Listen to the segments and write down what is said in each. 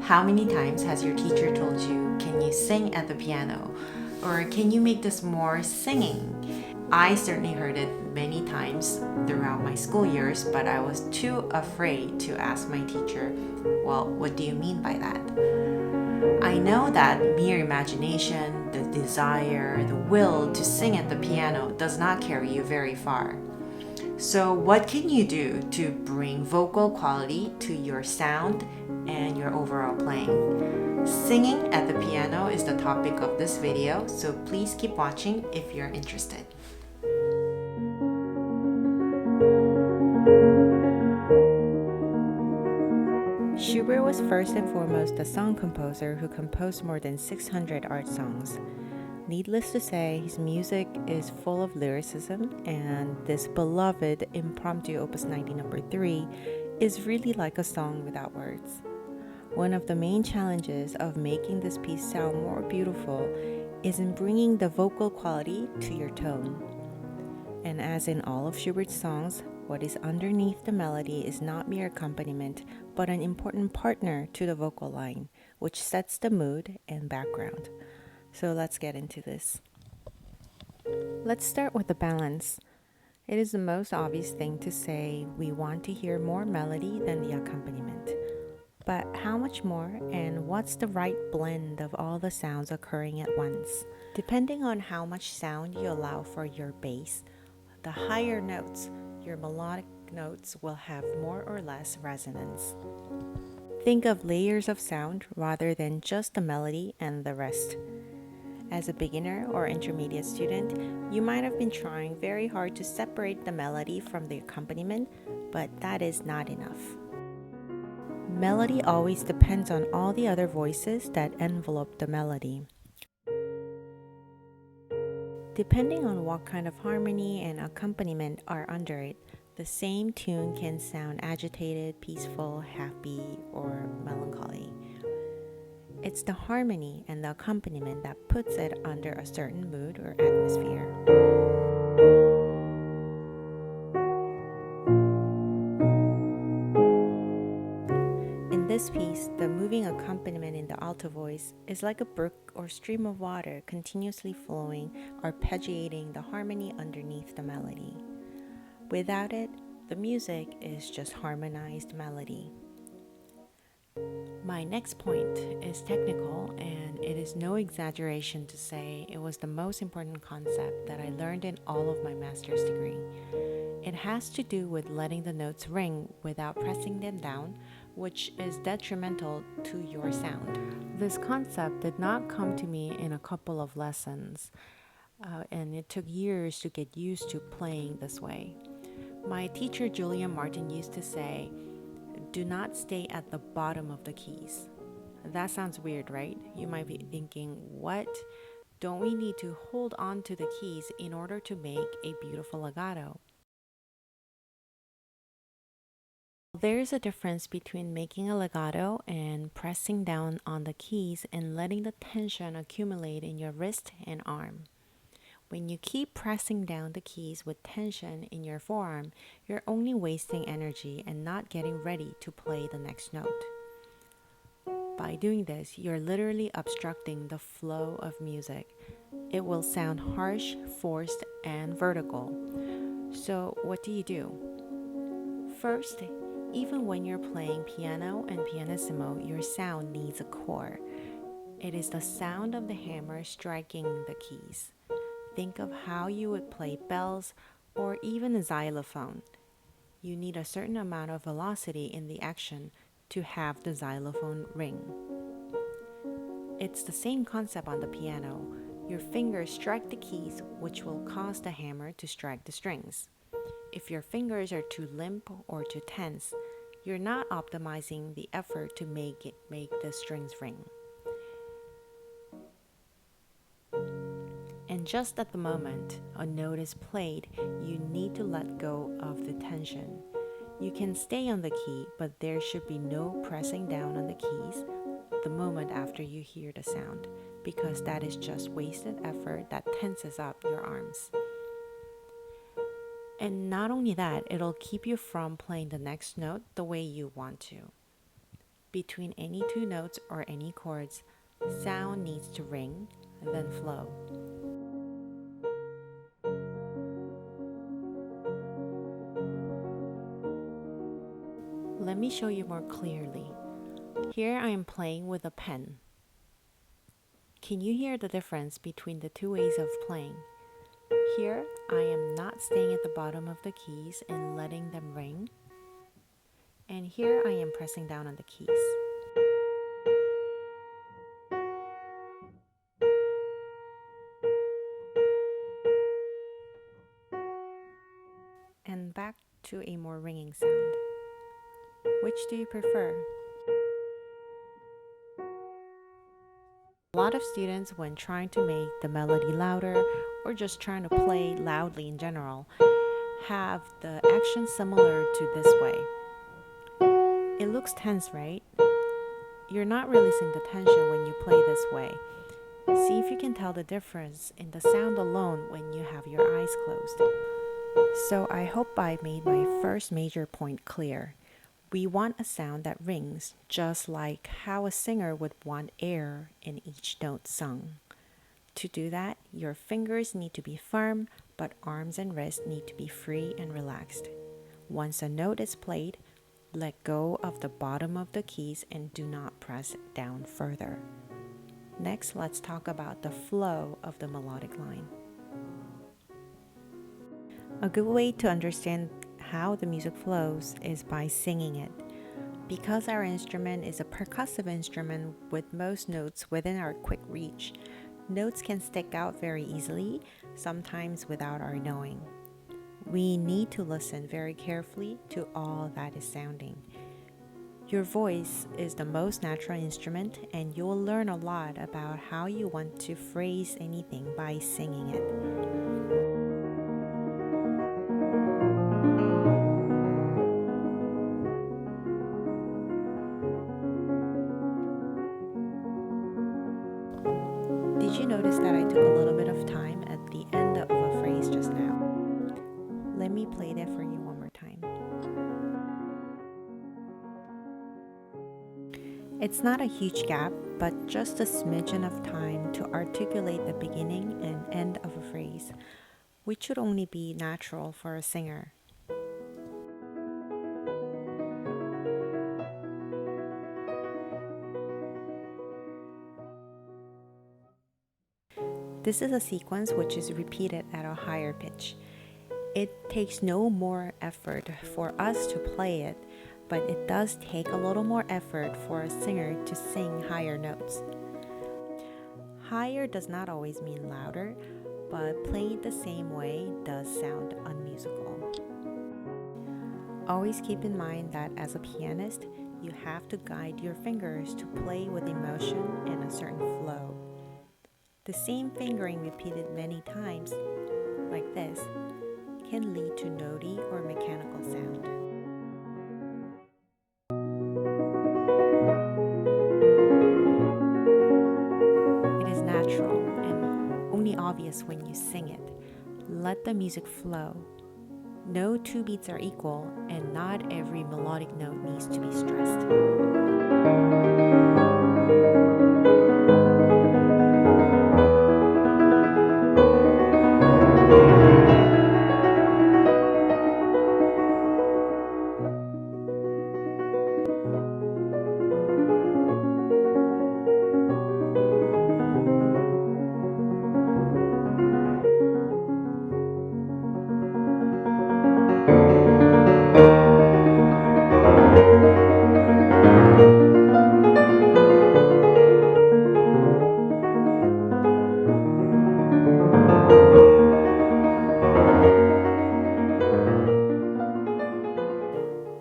How many times has your teacher told you, can you sing at the piano? Or can you make this more singing? I certainly heard it many times throughout my school years, but I was too afraid to ask my teacher, well, what do you mean by that? I know that mere imagination, the desire, the will to sing at the piano does not carry you very far. So, what can you do to bring vocal quality to your sound and your overall playing? Singing at the piano is the topic of this video, so please keep watching if you're interested. Schubert was first and foremost a song composer who composed more than 600 art songs. Needless to say, his music is full of lyricism, and this beloved Impromptu Op.90 No.3 is really like a song without words. One of the main challenges of making this piece sound more beautiful is in bringing the vocal quality to your tone. And as in all of Schubert's songs, what is underneath the melody is not mere accompaniment, but an important partner to the vocal line, which sets the mood and background. So let's get into this. Let's start with the balance. It is the most obvious thing to say we want to hear more melody than the accompaniment. But how much more, and what's the right blend of all the sounds occurring at once? Depending on how much sound you allow for your bass, the higher notes, your melodic notes, will have more or less resonance. Think of layers of sound rather than just the melody and the rest. As a beginner or intermediate student, you might have been trying very hard to separate the melody from the accompaniment, but that is not enough. Melody always depends on all the other voices that envelop the melody. Depending on what kind of harmony and accompaniment are under it, the same tune can sound agitated, peaceful, happy, or melancholy. It's the harmony and the accompaniment that puts it under a certain mood or atmosphere. In this piece, the moving accompaniment in the alto voice is like a brook or stream of water continuously flowing, arpeggiating the harmony underneath the melody. Without it, the music is just harmonized melody. My next point is technical, and it is no exaggeration to say it was the most important concept that I learned in all of my master's degree. It has to do with letting the notes ring without pressing them down, which is detrimental to your sound. This concept did not come to me in a couple of lessons, and it took years to get used to playing this way. My teacher Julia Martin used to say, do not stay at the bottom of the keys. That sounds weird, right? You might be thinking, what? Don't we need to hold on to the keys in order to make a beautiful legato? There is a difference between making a legato and pressing down on the keys and letting the tension accumulate in your wrist and arm. When you keep pressing down the keys with tension in your forearm, you're only wasting energy and not getting ready to play the next note. By doing this, you're literally obstructing the flow of music. It will sound harsh, forced, and vertical. So, what do? First, even when you're playing piano and pianissimo, your sound needs a core. It is the sound of the hammer striking the keys. Think of how you would play bells or even a xylophone. You need a certain amount of velocity in the action to have the xylophone ring. It's the same concept on the piano. Your fingers strike the keys, which will cause the hammer to strike the strings. If your fingers are too limp or too tense, you're not optimizing the effort to make the strings ring. And just at the moment a note is played, you need to let go of the tension. You can stay on the key, but there should be no pressing down on the keys the moment after you hear the sound, because that is just wasted effort that tenses up your arms. And not only that, it'll keep you from playing the next note the way you want to. Between any two notes or any chords, sound needs to ring, then flow. Let me show you more clearly. Here I am playing with a pen. Can you hear the difference between the two ways of playing? Here, I am not staying at the bottom of the keys and letting them ring. And here I am pressing down on the keys. And back to a more ringing sound. Which do you prefer? A lot of students, when trying to make the melody louder or just trying to play loudly in general, have the action similar to this way. It looks tense, right? You're not releasing the tension when you play this way. See if you can tell the difference in the sound alone when you have your eyes closed. So I hope I made my first major point clear. We want a sound that rings, just like how a singer would want air in each note sung. To do that, your fingers need to be firm, but arms and wrists need to be free and relaxed. Once a note is played, let go of the bottom of the keys and do not press down further. Next, let's talk about the flow of the melodic line. A good way to understand how the music flows is by singing it. Because our instrument is a percussive instrument with most notes within our quick reach, notes can stick out very easily, sometimes without our knowing. We need to listen very carefully to all that is sounding. Your voice is the most natural instrument, and you'll learn a lot about how you want to phrase anything by singing it. Did you notice that I took a little bit of time at the end of a phrase just now? Let me play that for you one more time. It's not a huge gap, but just a smidgen of time to articulate the beginning and end of a phrase, which should only be natural for a singer. This is a sequence which is repeated at a higher pitch. It takes no more effort for us to play it, but it does take a little more effort for a singer to sing higher notes. Higher does not always mean louder, but played the same way does sound unmusical. Always keep in mind that as a pianist, you have to guide your fingers to play with emotion and a certain flow. The same fingering repeated many times, like this, can lead to notey or mechanical sound. It is natural and only obvious when you sing it. Let the music flow. No two beats are equal, and not every melodic note needs to be stressed.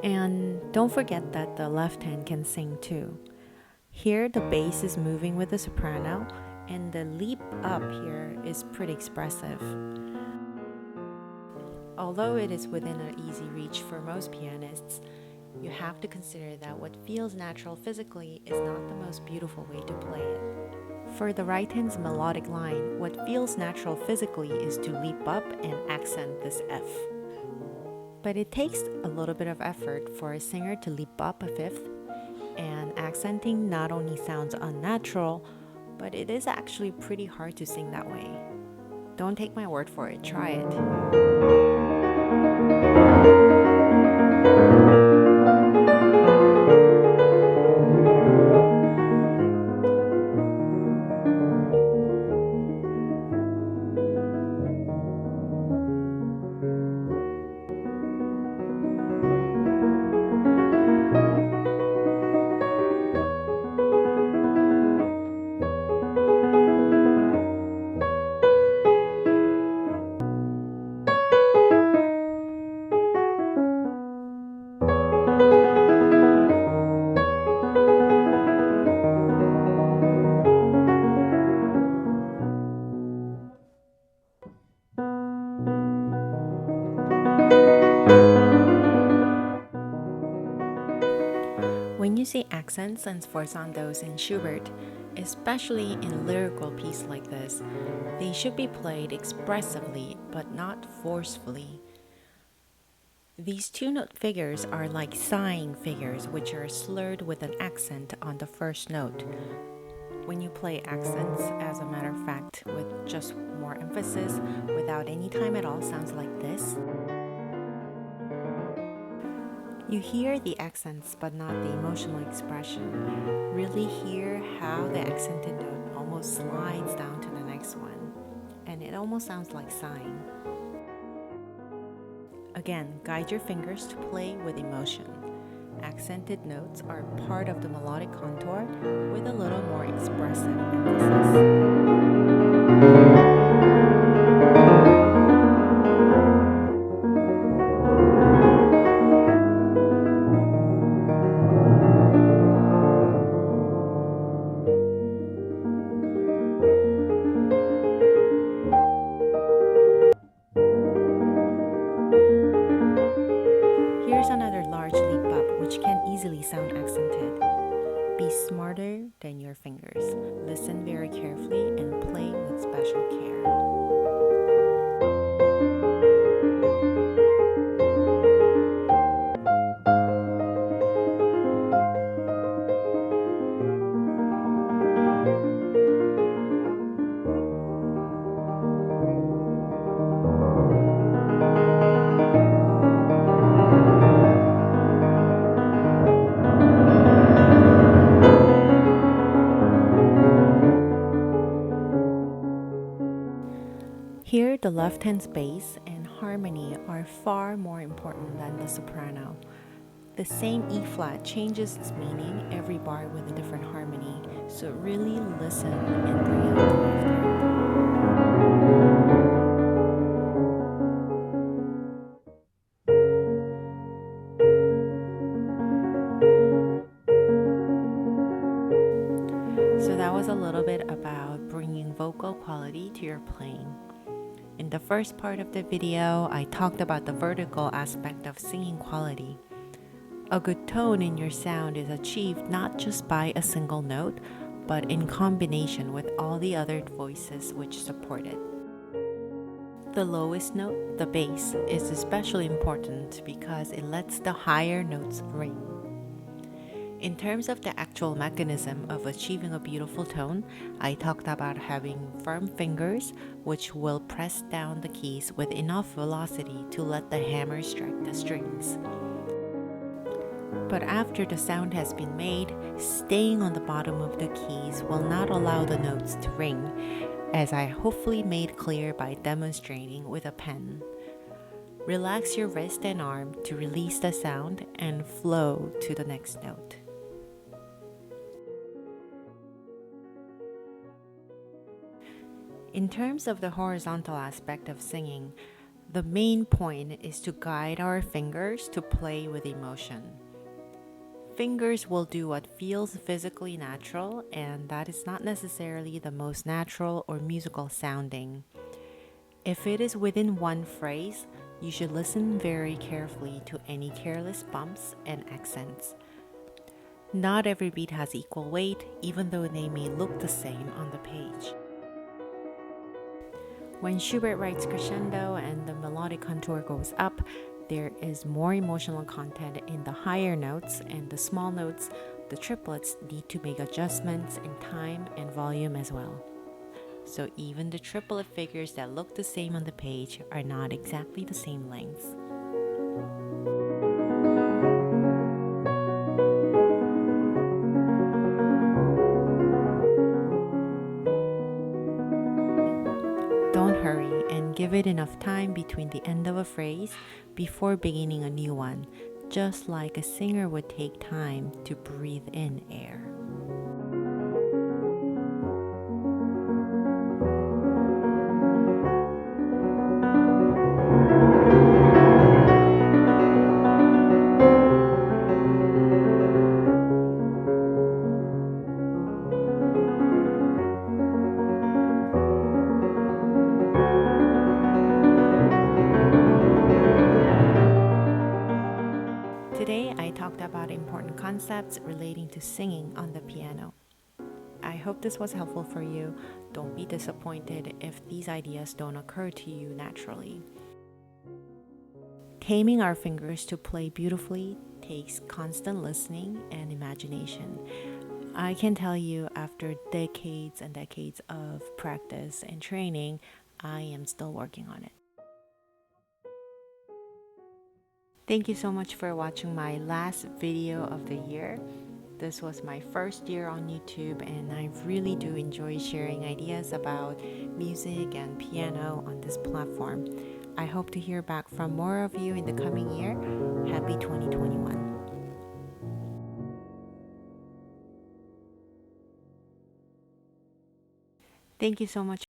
And don't forget that the left hand can sing too. Here the bass is moving with the soprano, and the leap up here is pretty expressive. Although it is within an easy reach for most pianists, you have to consider that what feels natural physically is not the most beautiful way to play it. For the right hand's melodic line, what feels natural physically is to leap up and accent this F. But it takes a little bit of effort for a singer to leap up a fifth and accenting not only sounds unnatural, but it is actually pretty hard to sing that way. Don't take my word for it, try it. When you say accents and sforzandos in Schubert, especially in lyrical piece like this, they should be played expressively but not forcefully. These two-note figures are like sighing figures which are slurred with an accent on the first note. When you play accents, as a matter of fact, with just more emphasis, without any time at all, sounds like this. You hear the accents but not the emotional expression. Really hear how the accented note almost slides down to the next one, and it almost sounds like sighing. Again, guide your fingers to play with emotion. Accented notes are part of the melodic contour with a little more expressive emphasis. Here's another large leap up which can easily sound accented. Be smarter than your fingers. Listen very carefully and play with special care. Here, the left hand's bass and harmony are far more important than the soprano. The same E flat changes its meaning every bar with a different harmony, so really listen and bring out the left hand. So that was a little bit about bringing vocal quality to your playing. In the first part of the video, I talked about the vertical aspect of singing quality. A good tone in your sound is achieved not just by a single note, but in combination with all the other voices which support it. The lowest note, the bass, is especially important because it lets the higher notes ring. In terms of the actual mechanism of achieving a beautiful tone, I talked about having firm fingers which will press down the keys with enough velocity to let the hammer strike the strings. But after the sound has been made, staying on the bottom of the keys will not allow the notes to ring, as I hopefully made clear by demonstrating with a pen. Relax your wrist and arm to release the sound and flow to the next note. In terms of the horizontal aspect of singing, the main point is to guide our fingers to play with emotion. Fingers will do what feels physically natural, and that is not necessarily the most natural or musical sounding. If it is within one phrase, you should listen very carefully to any careless bumps and accents. Not every beat has equal weight, even though they may look the same on the page. When Schubert writes crescendo and the melodic contour goes up, there is more emotional content in the higher notes, and the small notes the triplets need to make adjustments in time and volume as well. So even the triplet figures that look the same on the page are not exactly the same length. Don't hurry and give it enough time between the end of a phrase before beginning a new one, just like a singer would take time to breathe in air. Today, I talked about important concepts relating to singing on the piano. I hope this was helpful for you. Don't be disappointed if these ideas don't occur to you naturally. Taming our fingers to play beautifully takes constant listening and imagination. I can tell you, after decades and decades of practice and training, I am still working on it. Thank you so much for watching my last video of the year. This was my first year on YouTube, and I really do enjoy sharing ideas about music and piano on this platform. I hope to hear back from more of you in the coming year. Happy 2021. Thank you so much.